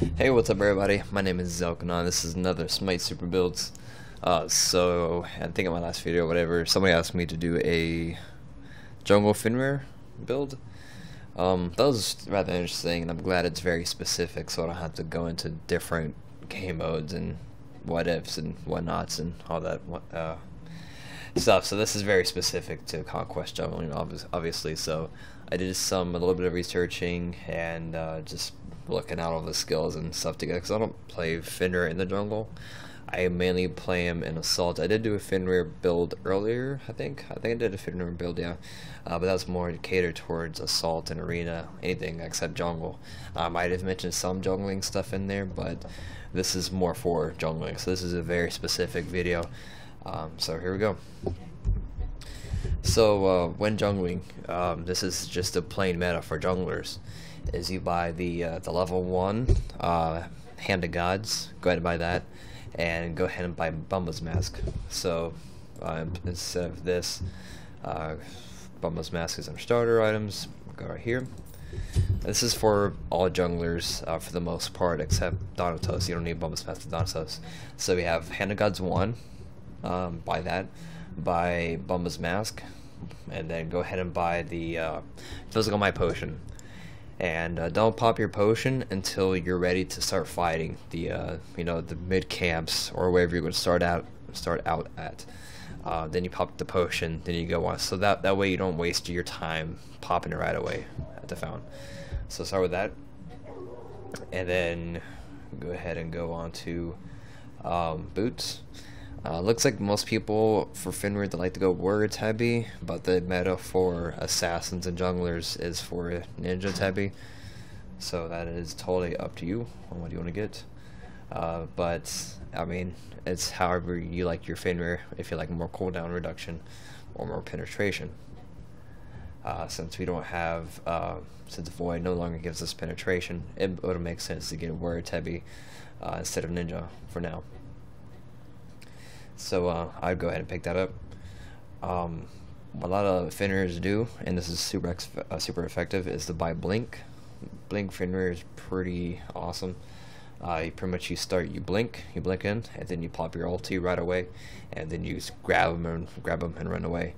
Hey, what's up everybody? My name is Zelkenon. This is another Smite Super Builds. So I think in my last video, whatever, somebody asked me to do a jungle Fenrir build. That was rather interesting, and I'm glad it's very specific, so I don't have to go into different game modes and what ifs and whatnots and all that stuff. So this is very specific to Conquest jungling, obviously. So I did a little bit of researching and just looking at all the skills and stuff together, because I don't play Fenrir in the jungle. I mainly play him in Assault. I did do a Fenrir build earlier, I think I did a Fenrir build, yeah. But that was more catered towards Assault and Arena, anything except jungle. I might have mentioned some jungling stuff in there, but this is more for jungling, so this is a very specific video. So here we go. So when jungling, this is just a plain meta for junglers, is you buy the level 1 Hand of Gods. Go ahead and buy that, and go ahead and buy Bumba's Mask. So instead of this, Bumba's Mask is our starter items. Go right here. This is for all junglers for the most part, except Donatos. You don't need Bumba's Mask for Donatos. So we have Hand of Gods 1, buy that, buy Bumba's Mask, and then go ahead and buy the Physical Might Potion. And don't pop your potion until you're ready to start fighting the the mid camps or wherever you're going to start out at. Then you pop the potion, then you go on. So that way you don't waste your time popping it right away at the fountain. So start with that, and then go ahead and go on to boots. Looks like most people for Fenrir they like to go warrior Tabi, but the meta for assassins and junglers is for ninja Tabi. So that is totally up to you on what you want to get. But I mean, it's however you like your Fenrir. If you like more cooldown reduction or more penetration. Since we don't have, since Void no longer gives us penetration, it would make sense to get warrior Tabi instead of ninja for now. So I'd go ahead and pick that up. What a lot of Fenrirs do, and this is super effective, is to buy Blink. Blink Fenrir is pretty awesome. You blink in, and then you pop your ulti right away, and then you just grab them and run away.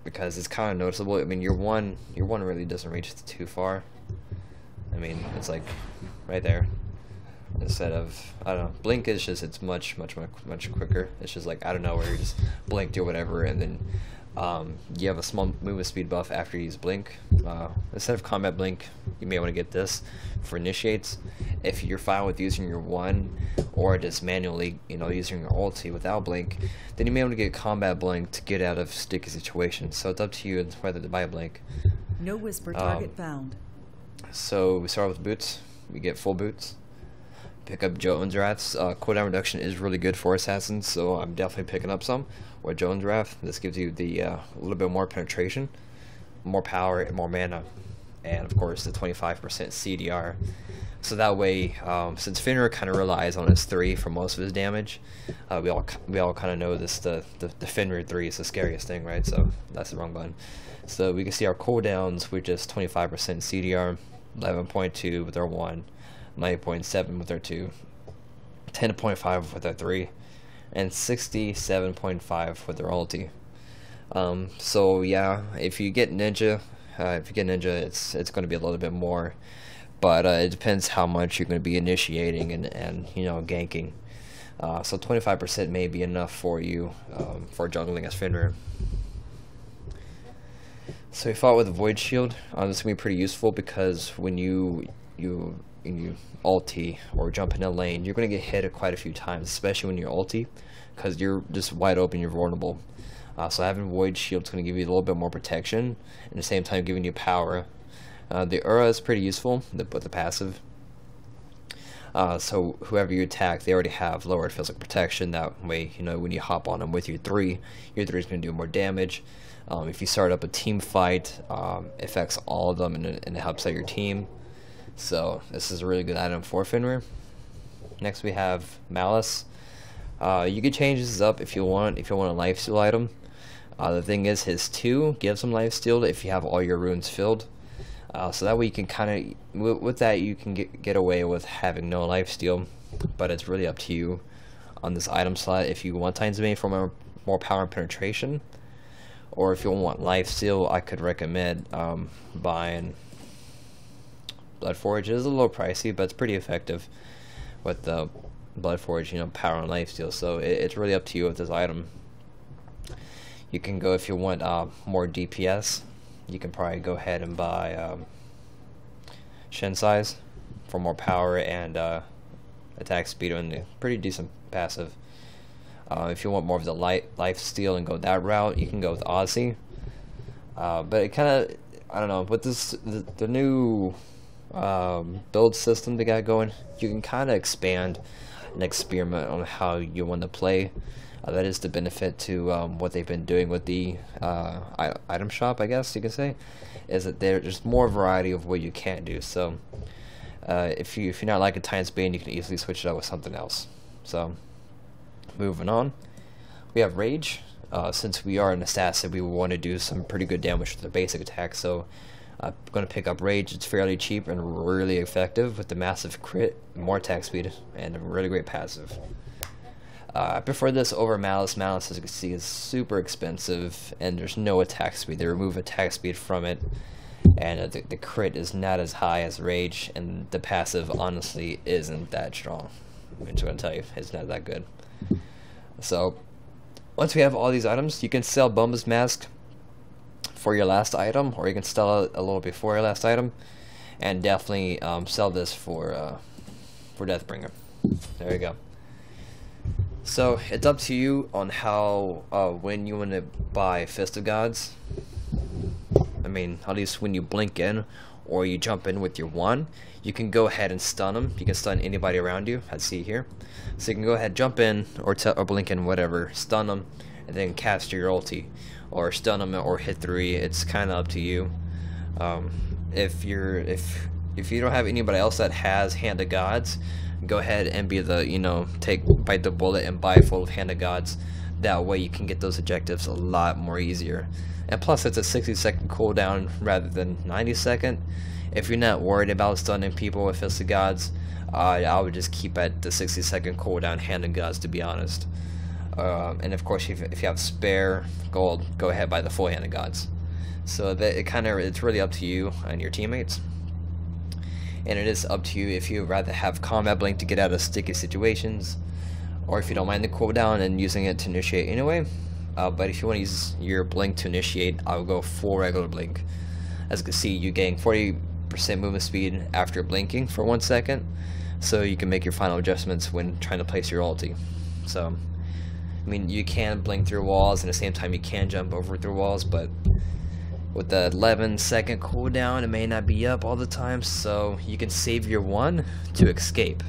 Because it's kind of noticeable. I mean, your one really doesn't reach too far. I mean, it's like right there. Instead of, I don't know, blink is just, it's much quicker. It's just like, I don't know, where you just blinked or whatever, and then you have a small movement speed buff after you use blink. Instead of combat blink, you may want to get this for initiates. If you're fine with using your one, or just manually, using your ulti without blink, then you may want to get combat blink to get out of sticky situations. So it's up to you whether to buy blink. No whisper target found. So we start with boots. We get full boots. Pick up Jotunn's Wraths. Cooldown reduction is really good for assassins, so I'm definitely picking up some. Or Jotunn's Wrath. This gives you the a little bit more penetration, more power, and more mana, and of course the 25% CDR. So that way, since Fenrir kind of relies on his 3 for most of his damage, we all kind of know this. The Fenrir 3 is the scariest thing, right? So that's the wrong button. So we can see our cooldowns with just 25% CDR, 11.2 with our 1. 9.7 with our 2, 10.5 with our 3, and 67.5 with our ulti. So yeah, if you get ninja, it's going to be a little bit more, but it depends how much you're going to be initiating and ganking. So 25% may be enough for you for jungling as Fenrir. So we fought with a Void Shield. This is going to be pretty useful, because when you ulti or jump in a lane, you're going to get hit quite a few times, especially when you're ulti, because you're just wide open, you're vulnerable. So having Void Shield is going to give you a little bit more protection, and at the same time giving you power. The Aura is pretty useful with the passive. So whoever you attack, they already have lowered physical protection. That way, when you hop on them with your 3 is going to do more damage. If you start up a team fight, it affects all of them, and it helps out your team. So this is a really good item for Fenrir. Next we have Malice. You can change this up if you want. If you want a lifesteal item, the thing is, his 2 gives him lifesteal if you have all your runes filled. So that way you can kind of, with that you can get away with having no lifesteal, but it's really up to you on this item slot if you want times Bane for more power and penetration, or if you want lifesteal, I could recommend buying Bloodforge. It is a little pricey, but it's pretty effective with the Bloodforge, you know, power and lifesteal. So it's really up to you with this item. You can go, if you want more DPS, you can probably go ahead and buy Shinsai's for more power and attack speed and a pretty decent passive. If you want more of the lifesteal and go that route, you can go with Aussie. But it kind of, I don't know, with the new build system they got going, you can kind of expand and experiment on how you want to play. That is the benefit to what they've been doing with the item shop, I guess you can say, is that there's more variety of what you can do. So if you're not liking times Bane, you can easily switch it out with something else. So moving on, we have Rage. Since we are an assassin, we want to do some pretty good damage with the basic attack. So I'm going to pick up Rage. It's fairly cheap and really effective with the massive crit, more attack speed, and a really great passive. I prefer this over Malice. Malice, as you can see, is super expensive, and there's no attack speed. They remove attack speed from it, and the crit is not as high as Rage, and the passive, honestly, isn't that strong. I'm just going to tell you, it's not that good. So, once we have all these items, you can sell Bumba's Mask for your last item, or you can sell it a little before your last item, and definitely sell this for Deathbringer. There you go. So it's up to you on how when you want to buy Fist of Gods. I mean, at least when you blink in or you jump in with your wand, you can go ahead and stun them. You can stun anybody around you. I see here. So you can go ahead, jump in or blink in, whatever, stun them, and then cast your ulti, or stun them or hit 3. It's kind of up to you. If you don't have anybody else that has Hand of Gods, go ahead and be the, you know, bite the bullet and buy full of Hand of Gods. That way you can get those objectives a lot more easier. And plus it's a 60-second cooldown rather than 90-second. If you're not worried about stunning people with Fist of Gods, I would just keep at the 60-second cooldown Hand of Gods, to be honest. And of course, if you have spare gold, go ahead buy the full Hand of Gods. So that it's really up to you and your teammates. And it is up to you if you'd rather have combat blink to get out of sticky situations, or if you don't mind the cooldown and using it to initiate anyway. But if you want to use your blink to initiate, I will go full regular blink. As you can see, you gain 40% movement speed after blinking for 1 second, so you can make your final adjustments when trying to place your ulti. So, I mean, you can blink through walls, and at the same time you can jump over through walls, but with the 11-second cooldown, it may not be up all the time, so you can save your one to escape.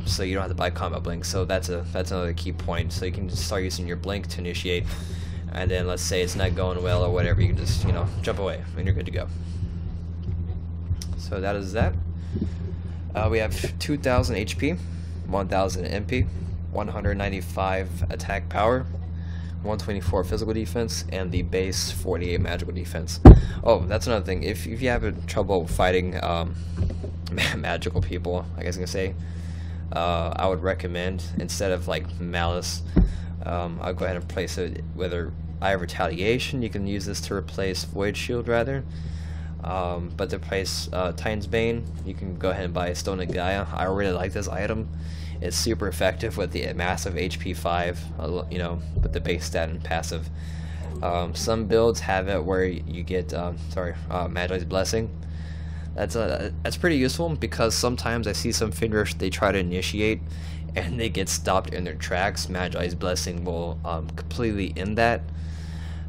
So you don't have to buy combat blink. So that's another key point. So you can just start using your blink to initiate, and then let's say it's not going well or whatever, you can just, you know, jump away and you're good to go. So that is that. We have 2,000 HP, 1,000 MP, 195 attack power, 124 physical defense, and the base 48 magical defense. Oh, that's another thing. If you have trouble fighting magical people, I guess I can say, I would recommend, instead of like Malice, I'll go ahead and replace it with Eye of Retaliation. You can use this to replace Void Shield rather. But to replace Titan's Bane, you can go ahead and buy Stone of Gaia. I really like this item. It's super effective with the massive HP 5, you know, with the base stat and passive. Some builds have it where you get, Magi's Blessing. That's pretty useful, because sometimes I see some Fenrir, they try to initiate and they get stopped in their tracks. Magi's Blessing will completely end that.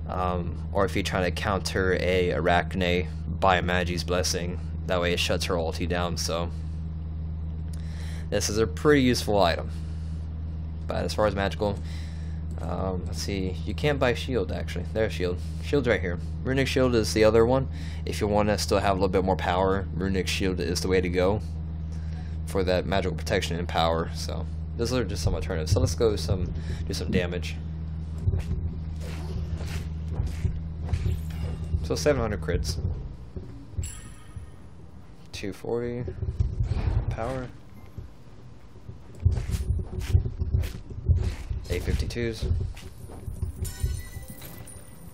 Or if you're trying to counter a Arachne, buy Magi's Blessing. That way it shuts her ulti down. So this is a pretty useful item. But as far as magical, let's see, you can't buy shield actually. There's shield. Shield's right here. Runic shield is the other one. If you want to still have a little bit more power, Runic shield is the way to go for that magical protection and power. So those are just some alternatives. So let's go do some damage. So 700 crits. 240 power. 852s.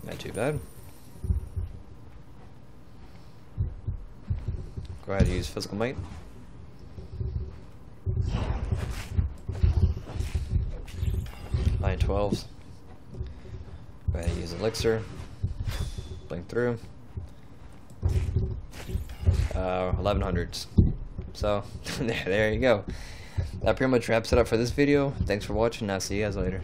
Not too bad. Go ahead and use physical might. Nine 12s. Go ahead and use elixir. Blink through. 1100s. So there you go. That pretty much wraps it up for this video. Thanks for watching. I'll see you guys later.